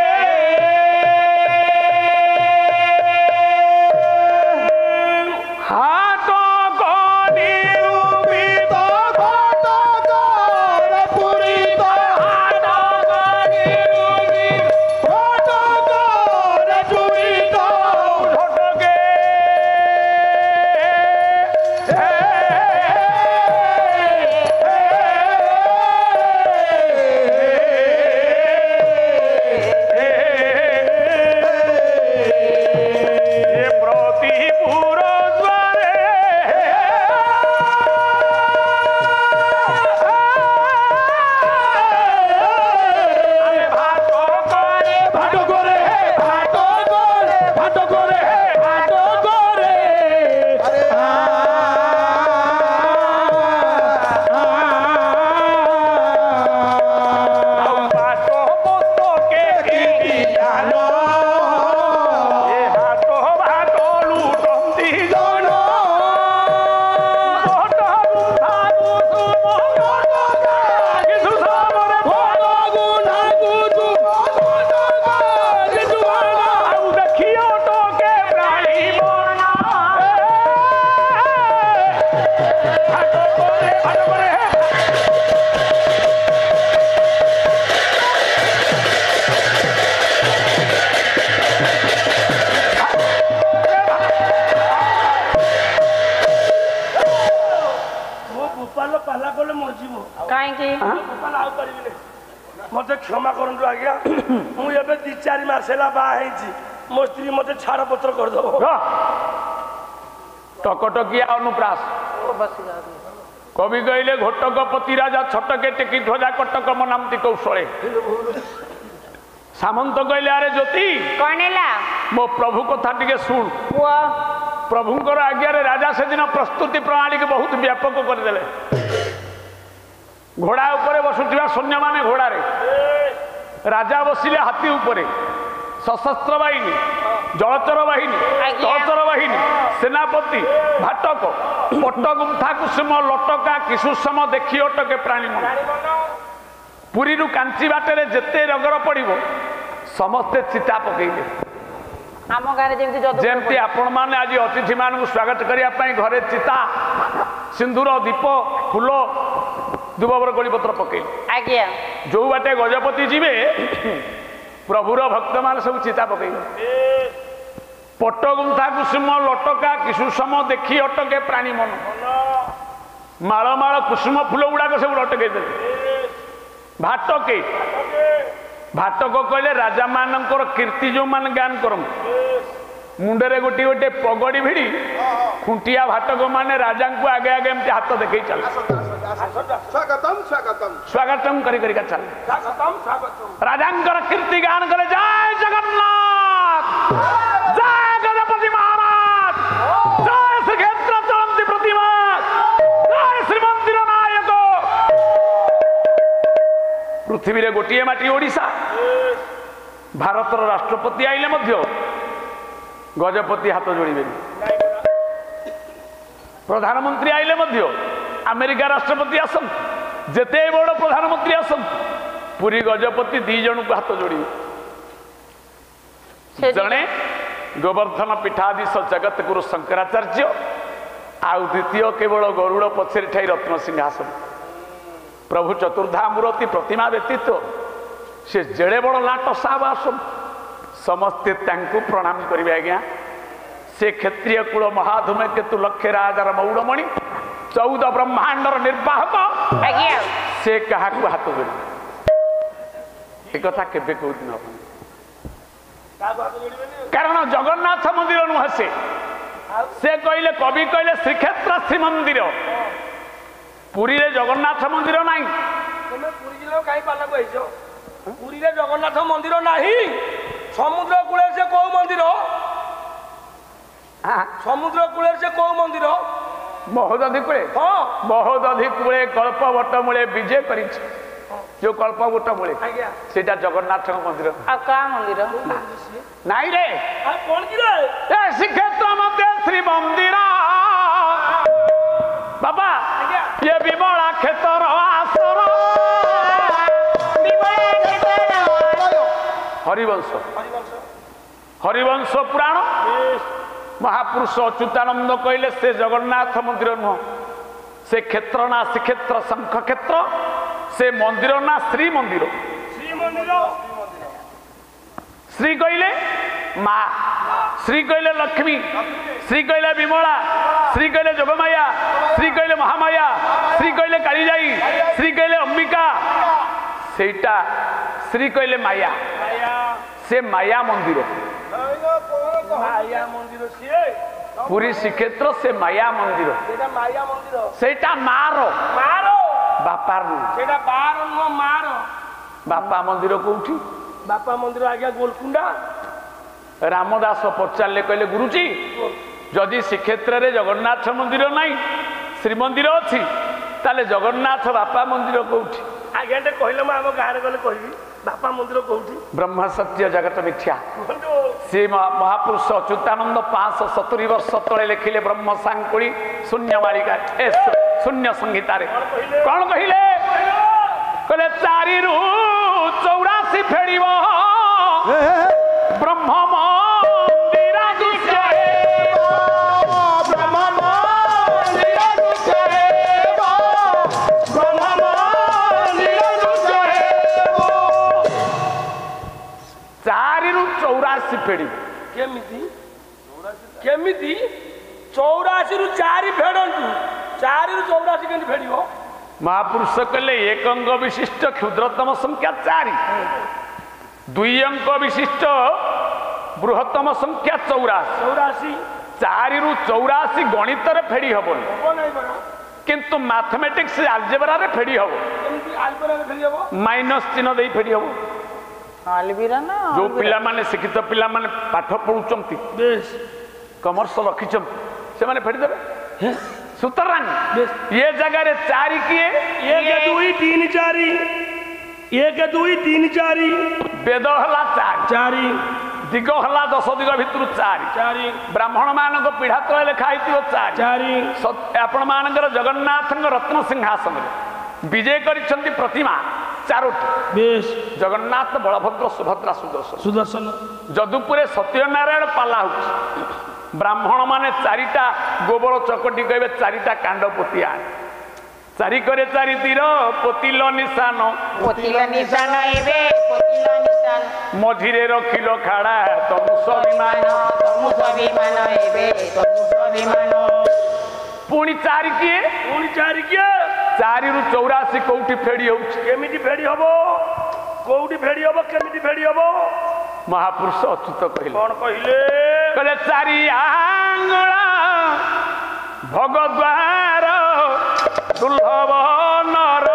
मत क्षमा करूँ आज्ञा मुझे 2-4 मास है बाहर मो स्त्री मत छाड़ पत्र करदेव टकटकिया अनुप्रास कवि कहले घोटक पति राजा छटके टेकी ध्वजा कटक मनामती कौशले सामंत कहले अरे ज्योति कौन है मो प्रभु कथा टिके शुण प्रभुंकर आज्ञा राजा से दिन प्रस्तुति प्रणाली के बहुत व्यापक करदेले घोड़ा उपरे बसुवा सैन्य माने घोड़ा रे राजा बसिले हाथी उपरे सशस्त्र बाहिनी जलचर बाहिनी जलचर बाहिनी सेनापति भाटक पट्टगुंथा कुसुम लटका किशुसम देखी अटके प्राणी मन पुरी कांची बाटे जेते रगर पड़ो समस्ते चिता पकईले आम गाँव जमती आपण मैंने आज अतिथि मान स्वागत करने घरे चिता सिंदूर दीप फूल दुबर गोलीपत्र पकईले आज्ञा जो बाटे गजपति जीवे प्रभुर भक्त मान सब चिता पकईले पट्टगुंथा कुसुम लटका किशुसम देखी अटके प्राणी मन माल माल कुसुम फूल गुड़ाक सब लटके भाटके भाटक कहले राजा मानकर कीर्ति जो मान गान कर मुंडरे गोटे गोटे पगड़ी भिड़ी खुंटिया भाटक माने राजा को आगे आगे एमती हाथ देखई चल स्वागतम स्वागतम स्वागतम करी करी का चल राजांकर कीर्ति गान करे जय जगन्नाथ जय गणपति महाराज जय श्री क्षेत्र चलंती प्रतिमा जय श्रीमंदिर नायक पृथ्वी रे गोटे माटी ओडिशा भारतर राष्ट्रपति आइले मध्य गजपति हाथ जोड़े प्रधानमंत्री आइले मध्य अमेरिका राष्ट्रपति आसन जेते बड़ प्रधानमंत्री आसन पुरी गजपति 2 जन को हाथ जोड़ी जड़े गोवर्धन पीठाधीश जगत गुरु शंकराचार्य आउ द्वितीय केवल गरुड़ पछरे ठाई रत्न सिंहासन प्रभु चतुर्धा मूर्ति प्रतिमा व्यतीत से जेड़े बड़ लाट साहब आसन समस्ते तांकु प्रणाम करिवे आज्ञा से क्षत्रिय कुल महाधूमे केतु लक्ष्य राजार मौड़मणि 14 ब्रह्मांडर निर्वाहक आज्ञा से कहा को हाथ जोड़ी कथा केबे को दिन कारण जगन्नाथ मंदिर नुह से कहले कवि कहले श्रीक्षेत्र श्रीमंदिर पुरी रे जगन्नाथ मंदिर नाही तुम पुरी जिला काई पाला कहइछो पुरी रे जगन्नाथ मंदिर नाही समुद्र कूले से को मंदिर समुद्र कूले से को मंदिर महोदधि कूले हां महोदधि कूले कल्पवट मूले विजय करिछ जो कल्पवट मूले आज्ञा सेटा जगन्नाथ मंदिर आ का मंदिर नाही रे आ कोन की रे ए श्रीक्षेत्र मध्य श्री मंदिर बाबा ये विमला क्षेत्र आसर हरिवंश हरिवंश पुराण महापुरुष अच्युतानंद कहले से जगन्नाथ मंदिर नुह से क्षेत्र ना श्रीक्षेत्र शंख क्षेत्र से मंदिर ना श्री मंदिर श्री कहले माँ श्री कहले लक्ष्मी श्री कहले विमला श्री कहले जोगमाया श्री कहले महामाया श्री कहले कालीजाई श्री कहले अंबिका सेटा श्री कहले माया से माया मंदिर माया मंदिर से पुरी श्रीक्षेत्र से माया मंदिर सेटा माया मंदिर सेटा मारो मारो बापार सेटा बार न मारो बापा मंदिर कोठी बापा मंदिर आज्ञा गोलकुंडा रामदास पचारे कहले गुरुजी जदि श्रीक्षेत्र रे जगन्नाथ मंदिर नहीं श्रीमंदिर अच्छी ताले जगन्नाथ बापा मंदिर कोठी आज्ञा कहले मैं आम गाँव गले कहबी बापा मंदिर कोठी ब्रह्म सत्य जगत मिथ्या से महापुरुष अच्युतानंद 570 वर्ष तले लिखिले ब्रह्म सांकुड़ी शून्य मालिका शून्य संहिता रे कौन कहले कहले 4 रु 84 फेड़िब ब्रह्म मंदिर ଫେଡ଼ିବ? କେମିତି କେମିତି 84 ରୁ 4 ଫେଡ଼ନ୍ତୁ 4 ରୁ 84 କେମିତି ଫେଡ଼ିବ? ମହାପୁରୁଷ କହିଲେ ଏକ ଅଙ୍ଗ ବିଶିଷ୍ଟ କ୍ଷୁଦ୍ରତମ ସଂଖ୍ୟା 4, 2 ଅଙ୍କ ବିଶିଷ୍ଟ ବୃହତ୍ତମ ସଂଖ୍ୟା 84, 4 ରୁ 84 ଗଣିତରେ ଫେଡ଼ି ହବନି, କିନ୍ତୁ ମ୍ୟାଥମେଟିକ୍ସ ଆଲଜେବ୍ରାରେ ଫେଡ଼ି ହବ। ମାଇନସ୍ ଚିହ୍ନ ଦେଇ ଫେଡ଼ି ହବ। ଯୋଉ ପିଲାମାନେ ଶିକ୍ଷିତ ପିଲାମାନେ ପାଠ ପଢୁଛନ୍ତି, କମର୍ସ ରଖିଛନ୍ତି, ସେମାନେ ଫେଡ଼ି ଦେବେ। ସୁତରାଂ ଏ ଜାଗାରେ 4 କିଏ? 1 2 3 4 1 2 3 4 ବେଦ ହେଲା 4, ଦିଗ ହେଲା 10 ଦିଗ ଭିତରୁ 4, ବ୍ରାହ୍ମଣ ମାନଙ୍କ ପିଢା ତଳେ ଲେଖା ହେଇଥିବ 4। ଆପଣ ମାନଙ୍କର ଜଗନ୍ନାଥଙ୍କ ରତ୍ନ ସିଂହାସନରେ ବିଜେ କରିଛନ୍ତି ପ୍ରତିମା 4ଟି। ଜଗନ୍ନାଥ, ବଳଭଦ୍ର, ସୁଭଦ୍ରା, ସୁଦର୍ଶନ। ଯଦୁପୁରେ ସତ୍ୟନାରାୟଣ ପାଲା ହଉଛି। ବ୍ରାହ୍ମଣ ମାନେ 4ଟା ଗୋବର ଚକଟି କହିବେ 4ଟା କାଣ୍ଡ ପୋତି ଆଣେ। 4 করে 4 তীর পতিল নিশান, মঝিরে রখিল খাড়া তমু স্বাভিমান। পুଣି 4 কিଏ? 4 ରୁ 84 କୋଉଠି ଫେଡ଼ି ହଉଛି? କେମିତି ଫେଡ଼ି ହବ? କୋଉଠି ଫେଡ଼ି ହବ? କେମିତି ଫେଡ଼ି ହବ? ମହାପୁରୁଷ ଅଚ୍ୟୁତ କହିଲେ। କଣ କହିଲେ? କହିଲେ 4 ଆଙ୍ଗୁଳ ଭଗଦ୍ୱାର ଦୁର୍ଲଭ ନର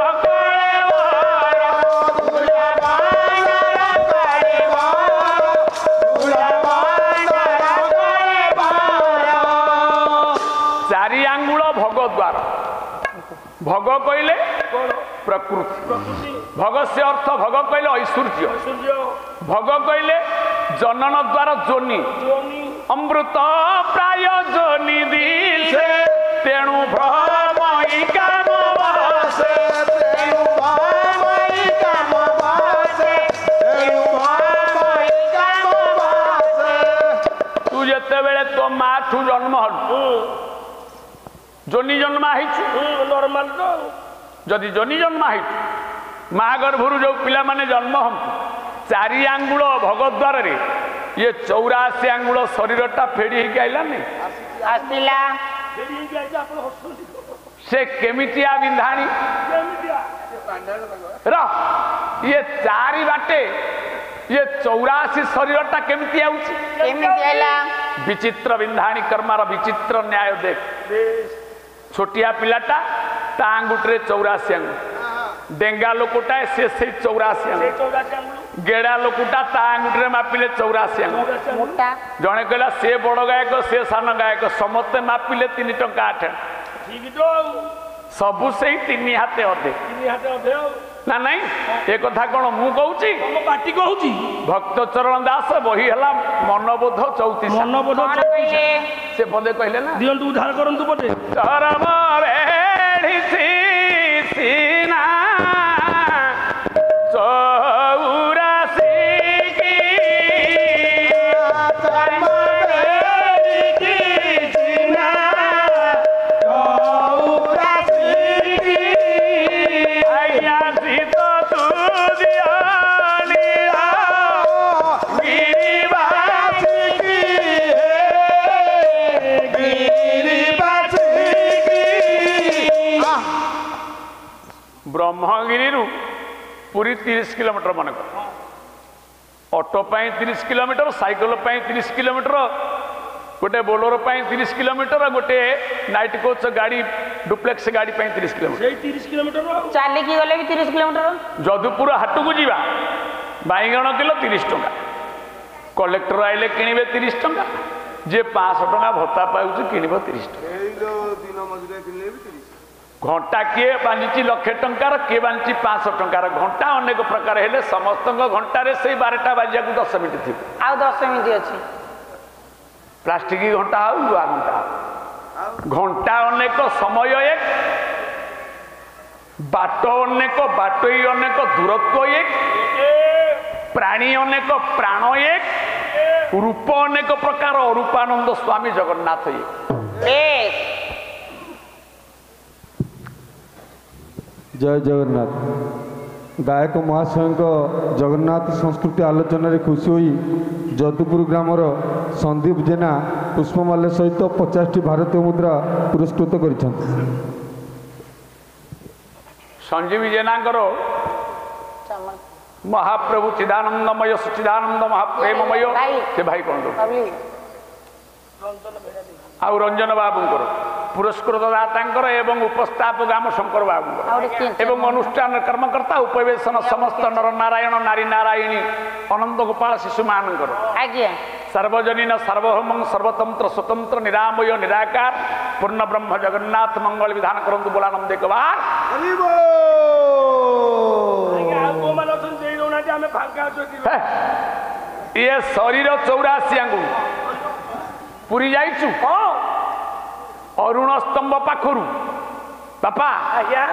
ভগদ্বার। ভগ কইলে প্রকৃতি, ভগ সে অর্থ ভগ কইলে ঐশ্বর্য, ভগ কইলে জনন দ্বার যোনি, অমৃত প্রায় যোনি দিছে তেণু ভ্রমই কাম বাসে, তু যেতবেলে তো মা ঠু জন্ম হলু যোনি জন্মা হয়েছি নর্মাল। তো যদি যোনি জন্মা হয়েছি মা গর্ভর যে পিলা মানে জন্ম হন্তু 4 আঙ্গুল ভগদ্বারে ইয়ে 84 আঙ্গুল শরীরটা ফেড়ি হইকি আইলানি আসিলা। সে কেমিটিয়া বিন্ধাণী ইয়ে 4 বাটে ইয়ে 84 শরীরটা কেমিটি আউছি? কেমিটি আইলা? বিচিত্র বিন্ধাণী কর্মার বিচিত্র ন্যায় দেখ। छोटिया पिलाटा ता आंगुठरे 84 आंगुठ, डेंगा लोकटा से 84 आंगुठ, गेड़ा लोकटा ता आंगुठरे मापिले 84 आंगुठ। जणे कहला से बड़ गायक से सान गायक समस्ते मापिले 3 टंका 8 सबु से 3 हाथे अधे ना नहीं। ए कथा कोन मु कहूची पाटी कहूची? भक्त चरण दास बही हला मनबोध 34 मनबोध 34 से पदे कहले ना दियंतु उद्धार करंतु पदे धर्म रेढिसी सीना 84 की धर्म रेढिसी सीना 84 की आया सीता तू दियालिया गिरिबास की गिरिबास की। ब्रह्मगिरी पुरी 30 किलोमीटर मन कर, ऑटो 30 किलोमीटर, साइकिल 30 किलोमीटर, गोटे बोलोरो 30 किलोमीटर, गोटे नाइट कोच गाड़ी डुप्लेक्स गाड़ी 30 किलोमीटर। 30 किलोमीटर चाली की गले भी 30 किलोमीटर। जदुपुर हाट को जीवा बैगण किलो 30 टंका, कलेक्टर आइले किणवे 30 टंका, जे 500 टंका भत्ता पाउछ किणव 30 टंका। घंटा किए बांधि लक्षे टंकार, किए बांधि 500 टंकार। घंटा अनेक प्रकार हेले समस्त घंटार से 12टा बाजिया 10 मिनिट थी आ 10 मिनिट अच्छी प्लास्टिक घंटा हो लुआ घंटा घंटा अनेक समय एक बाट अनेक बाटई अनेक दूरत्व एक प्राणी अनेक प्राण एक रूप अनेक प्रकार अरूपानंद स्वामी जगन्नाथ एक। जय जगन्नाथ। गायक महाशय जगन्नाथ संस्कृति आलोचन खुशी हुई ଯଦୁପୁର ଗ୍ରାମର ସନ୍ଦୀପ ଜେନା ପୁଷ୍ପମାଲ୍ୟ ସହିତ 50ଟି ଭାରତୀୟ ମୁଦ୍ରା ପୁରସ୍କୃତ କରିଛନ୍ତି। ସଞ୍ଜୀବୀ ଜେନାଙ୍କର ମହାପ୍ରଭୁ ଚିଦାନନ୍ଦମୟ ସଚିଦାନନ୍ଦ ମହାପ୍ରେମମୟ ସେ ଭାଇ କଣ ଆଉ ରଞ୍ଜନ ବାବୁଙ୍କର ପୁରସ୍କୃତ ଦାତାଙ୍କର ଏବଂ ଉପସ୍ଥାପକ ଆମ ଶଙ୍କର ବାବୁଙ୍କର ଏବଂ ଅନୁଷ୍ଠାନ କର୍ମକର୍ତ୍ତା ଉପବେଶନ ସମସ୍ତ ନର ନାରାୟଣ ନାରୀ ନାରାୟଣୀ ଅନନ୍ତ ଗୋପାଳ ଶିଶୁମାନଙ୍କର ସାର୍ବଜନୀନ ସାର୍ବଭୌମ ସର୍ବତନ୍ତ୍ର ସ୍ୱତନ୍ତ୍ର ନିରାମୟ ନିରାକାର ପୂର୍ଣ୍ଣ ବ୍ରହ୍ମ ଜଗନ୍ନାଥ ମଙ୍ଗଳ ବିଧାନ କରନ୍ତୁ ବୋଲାନନ୍ଦ କବାର ଇଏ ଶରୀର 84 ଆଙ୍ଗୁଳି ପୁରୀ ଯାଇଛୁ ଅରୁଣ ସ୍ତମ୍ଭ ପାଖରୁ ବାପା ଆଜ୍ଞା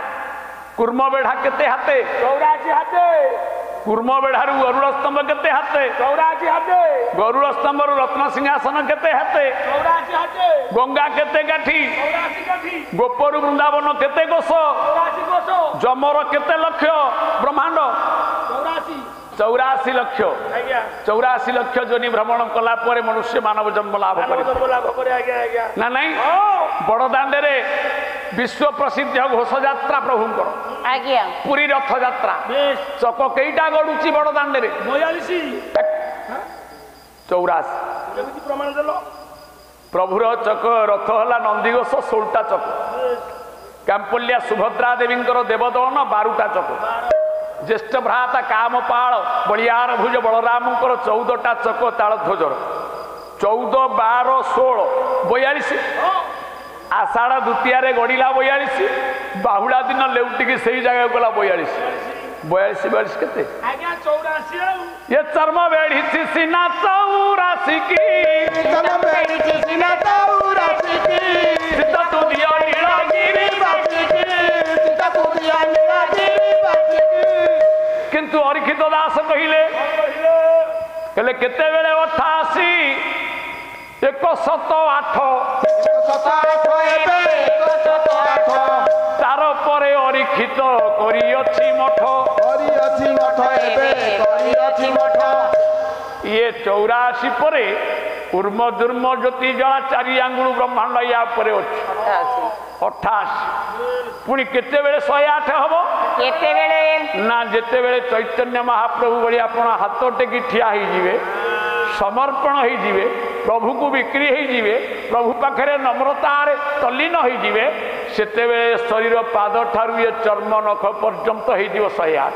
କୁର୍ମ ବେଢା କେତେ ହାତେ 84 ହାତେ କୁର୍ମ ବେଢାରୁ ଅରୁଣ ସ୍ତମ୍ଭ କେତେ ହାତେ 84 ହାତେ ଗରୁଡ଼ ସ୍ତମ୍ଭରୁ ରତ୍ନ ସିଂହାସନ କେତେ ହାତେ 84 ହାତେ ଗଙ୍ଗା କେତେ ଗାଠି 84 ଗାଠି ଗୋପରୁ ବୃନ୍ଦାବନ କେତେ କୋଷ 84 କୋଷ ଯମର କେତେ ଲକ୍ଷ ବ୍ରହ୍ମାଣ୍ଡ 84 ଲକ୍ଷ 84 ଲକ୍ଷ ଯୋନି ଭ୍ରମଣ କଲା ପରେ ମନୁଷ୍ୟ ମାନବ ଜନ୍ମ ଲାଭ করে ନା ନାଇଁ ବଡ଼ଦାଣ୍ଡରେ ବିଶ୍ୱ ପ୍ରସିଦ୍ଧ ଘୋଷଯାତ୍ରା ପ୍ରଭୁଙ୍କର ପୁରୀ ରଥଯାତ୍ରା ଚକ କେଇଟା ଗଡୁଛି ବଡ଼ଦାଣ୍ଡରେ 84 ପ୍ରମାଣ ଦେଲ ପ୍ରଭୁର ଚକ ରଥ ହେଲା ନନ୍ଦିଘୋଷ 16ଟା ଚକ କାମ୍ପଲ୍ୟା ସୁଭଦ୍ରା ଦେବୀଙ୍କର ଦେବଦଳନ 12ଟା ଚକ ଜ୍ୟେଷ୍ଠ ଭ୍ରାତା କାମପାଳ ବଳିଆର ଭୁଜ ବଳରାମଙ୍କର 14ଟା ଚକ ତାଳଧ୍ୱଜର 14 12 16 42 ଆଷାଢ଼ ଦ୍ୱିତୀୟାରେ ଗଡ଼ିଲା 42 ବାହୁଡ଼ା ଦିନ ଲେଉଟିକି ସେଇ ଜାଗାକୁ ଗଲା 42 କେତେ ଏ ଚର୍ମ ବେଢ଼ିଛି ସିନା 84 କି କିନ୍ତୁ ଅରିକ୍ଷିତ ଦାସ କହିଲେ କେତେବେଳେ 88 108 ତାର ପରେ ଅରିକ୍ଷିତ କରିଅଛି ମଠ ଇଏ 84 ପରେ ଉର୍ମ ଦୁର୍ମ ଜ୍ୟୋତି ଜଳା 4 ଆଙ୍ଗୁଳ ବ୍ରହ୍ମାଣ୍ଡ ୟା ଉପରେ ଅଛି 88 ପୁଣି କେତେବେଳେ 108 ହବ କେତେବେଳେ ନା ଯେତେବେଳେ ଚୈତନ୍ୟ ମହାପ୍ରଭୁ ଭଳି ଆପଣ ହାତ ଟେକି ଠିଆ ହେଇଯିବେ ସମର୍ପଣ ହେଇଯିବେ ପ୍ରଭୁକୁ ବିକ୍ରି ହେଇଯିବେ ପ୍ରଭୁ ପାଖରେ ନମ୍ରତାରେ ତଲ୍ଲୀନ ହେଇଯିବେ ସେତେବେଳେ ଶରୀର ପାଦ ଠାରୁ ଏ ଚର୍ମ ନଖ ପର୍ଯ୍ୟନ୍ତ ହେଇଯିବ 108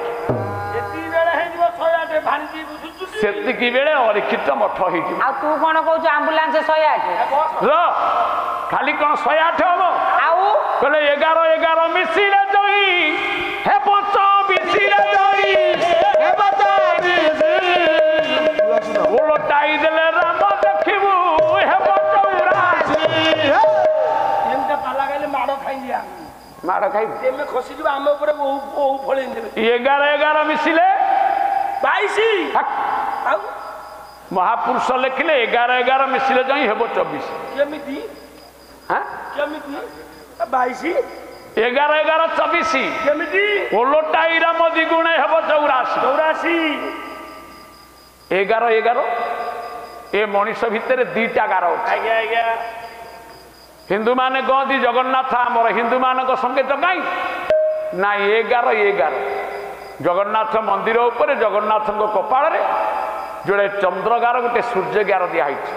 ସେତିକି ବେଳେ ଅରିକ୍ଷିତ ମଠ ହେଇଯିବ ଆଉ ତୁ କଣ କହୁଛୁ ଆମ୍ବୁଲାନ୍ସ 108 ଖାଲି କଣ 108 ହବ ଆଉ କହିଲେ 11 ମିଶିଲେ ଜଇ ହେ 24 ଜଇ ଓଲଟାଇ ଦେଲେ ରାମ ଦେଖିବୁ ହେ 84 ମାଡ଼ ଖାଇବୁ ତେମେ ଖସିଯିବ ଆମ ଉପରେ ଫଳେଇ ଦେବେ 11 ମିଶିଲେ 22 ଆଉ ମହାପୁରୁଷ ଲେଖିଲେ 11 ମିଶିଲେ ଯାଇ ହେବ 24 କେମିତି କେମିତି 22 11 24 କେମିତି ଓଲଟାଇ ରାମ ଦ୍ୱିଗୁଣେ ହେବ 84 11 ଏ ମଣିଷ ଭିତରେ 2ଟା ଗାର ଅଛି ଆଜ୍ଞା ହିନ୍ଦୁ ମାନେ କହନ୍ତି ଜଗନ୍ନାଥ ଆମର ହିନ୍ଦୁ ମାନଙ୍କ ସଂକେତ କାହିଁ ନା 11 ଜଗନ୍ନାଥ ମନ୍ଦିର ଉପରେ ଜଗନ୍ନାଥଙ୍କ କପାଳରେ ଯୋଡ଼େ ଚନ୍ଦ୍ର ଗାର ଗୋଟେ ସୂର୍ଯ୍ୟ ଗାର ଦିଆହେଇଛି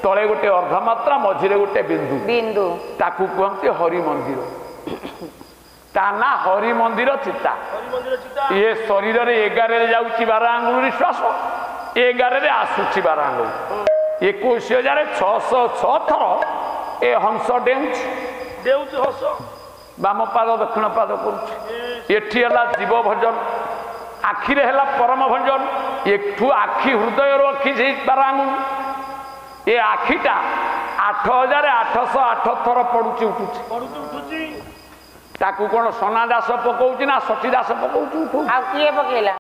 ତଳେ ଗୋଟେ ଅର୍ଦ୍ଧମାତ୍ରା ମଝିରେ ଗୋଟେ ବିନ୍ଦୁ ତାକୁ କୁହନ୍ତି ହରି ମନ୍ଦିର ତା ନା ହରି ମନ୍ଦିର ଚିତା ଇଏ ଶରୀରରେ 11ରେ ଯାଉଛି 12 ଆଙ୍ଗୁଳି ନିଶ୍ୱାସ 11ରେ ଆସୁଛି 12 ଆଙ୍ଗୁଳି 21,606 ଥର ଏ ହଂସ ଡେଉଁଛି ହଂସ ବାମ ପାଦ ଦକ୍ଷିଣ ପାଦ କରୁଛି ଏଠି ହେଲା ଜୀବ ଭଜନ ଆଖିରେ ହେଲା ପରମ ଭଞ୍ଜନ ଏଠୁ ଆଖି ହୃଦୟରୁ ଆଖି 12 ଆଙ୍ଗୁଳି ଏ ଆଖିଟା 8,808 ଥର ପଡୁଛି ଉଠୁଛି ତାକୁ କଣ ସନା ଦାସ ପକଉଛି ନା ସଚୀ ଦାସ ପକଉଛି ଆଉ କିଏ ପକେଇଲା